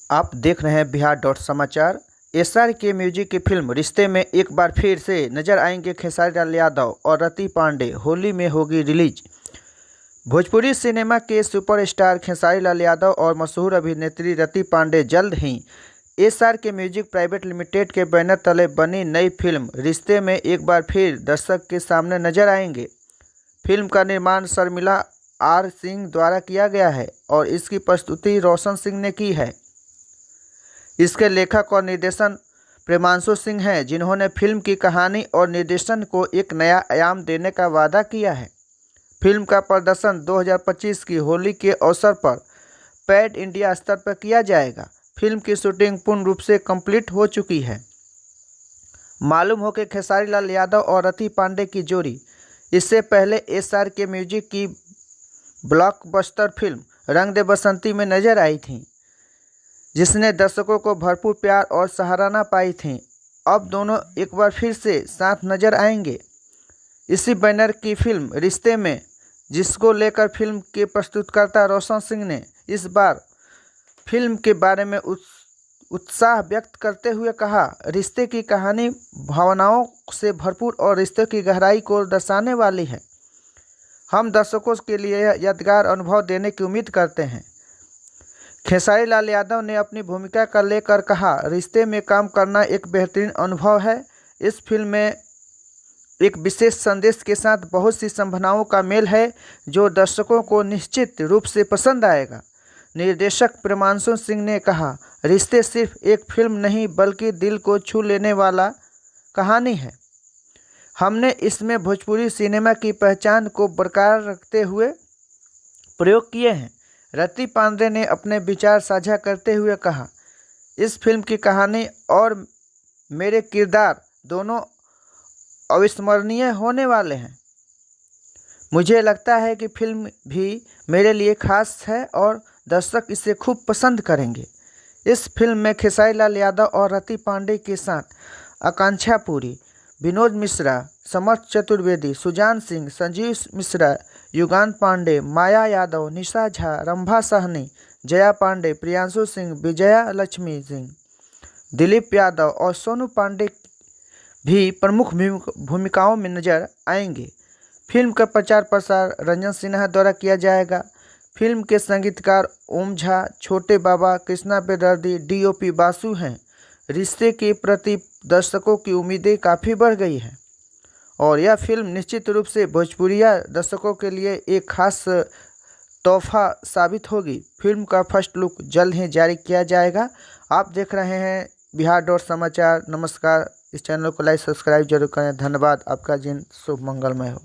आप देख रहे हैं बिहार डॉट समाचार। एसआर के म्यूजिक की फिल्म रिश्ते में एक बार फिर से नजर आएंगे खेसारी लाल यादव और रति पांडे। होली में होगी रिलीज। भोजपुरी सिनेमा के सुपरस्टार खेसारी लाल यादव और मशहूर अभिनेत्री रति पांडे जल्द ही एसआर के म्यूजिक प्राइवेट लिमिटेड के बैनर तले बनी नई फिल्म रिश्ते में एक बार फिर दर्शक के सामने नजर आएंगे। फिल्म का निर्माण शर्मिला आर सिंह द्वारा किया गया है और इसकी प्रस्तुति रोशन सिंह ने की है। इसके लेखक और निर्देशन प्रेमांशु सिंह हैं, जिन्होंने फिल्म की कहानी और निर्देशन को एक नया आयाम देने का वादा किया है। फिल्म का प्रदर्शन 2025 की होली के अवसर पर पैड इंडिया स्तर पर किया जाएगा। फिल्म की शूटिंग पूर्ण रूप से कंप्लीट हो चुकी है। मालूम हो कि खेसारी लाल यादव और रति पांडे की जोड़ी इससे पहले एसआर के म्यूजिक की ब्लॉकबस्टर फिल्म रंग दे बसंती में नजर आई थी, जिसने दर्शकों को भरपूर प्यार और सराहना पाई थी। अब दोनों एक बार फिर से साथ नजर आएंगे। इसी बैनर की फिल्म रिश्ते में, जिसको लेकर फिल्म के प्रस्तुतकर्ता रोशन सिंह ने इस बार फिल्म के बारे में उत्साह व्यक्त करते हुए कहा, रिश्ते की कहानी भावनाओं से भरपूर और रिश्ते की गहराई को दर्शाने वाली है। हम दर्शकों के लिए यादगार अनुभव देने की उम्मीद करते हैं। खेसारी लाल यादव ने अपनी भूमिका का लेकर कहा, रिश्ते में काम करना एक बेहतरीन अनुभव है। इस फिल्म में एक विशेष संदेश के साथ बहुत सी संभावनाओं का मेल है, जो दर्शकों को निश्चित रूप से पसंद आएगा। निर्देशक प्रेमांशु सिंह ने कहा, रिश्ते सिर्फ एक फिल्म नहीं बल्कि दिल को छू लेने वाला कहानी है। हमने इसमें भोजपुरी सिनेमा की पहचान को बरकरार रखते हुए प्रयोग किए हैं। रति पांडे ने अपने विचार साझा करते हुए कहा, इस फिल्म की कहानी और मेरे किरदार दोनों अविस्मरणीय होने वाले हैं। मुझे लगता है कि फिल्म भी मेरे लिए खास है और दर्शक इसे खूब पसंद करेंगे। इस फिल्म में खेसारी लाल यादव और रति पांडे के साथ आकांक्षा पुरी, विनोद मिश्रा, समर्थ चतुर्वेदी, सुजान सिंह, संजीव मिश्रा, युगान पांडे, माया यादव, निशा झा, रंभा साहनी, जया पांडे, प्रियांशु सिंह, विजया लक्ष्मी सिंह, दिलीप यादव और सोनू पांडे भी प्रमुख भूमिकाओं में नजर आएंगे। फिल्म का प्रचार प्रसार रंजन सिन्हा द्वारा किया जाएगा। फिल्म के संगीतकार ओम झा, छोटे बाबा, कृष्णा बेदर्दी, डीओपी बासु हैं। रिश्ते के प्रति दर्शकों की उम्मीदें काफ़ी बढ़ गई हैं और यह फिल्म निश्चित रूप से भोजपुरिया दर्शकों के लिए एक खास तोहफा साबित होगी। फिल्म का फर्स्ट लुक जल्द ही जारी किया जाएगा। आप देख रहे हैं बिहार डॉट समाचार। नमस्कार। इस चैनल को लाइक सब्सक्राइब जरूर करें। धन्यवाद। आपका दिन शुभ मंगलमय हो।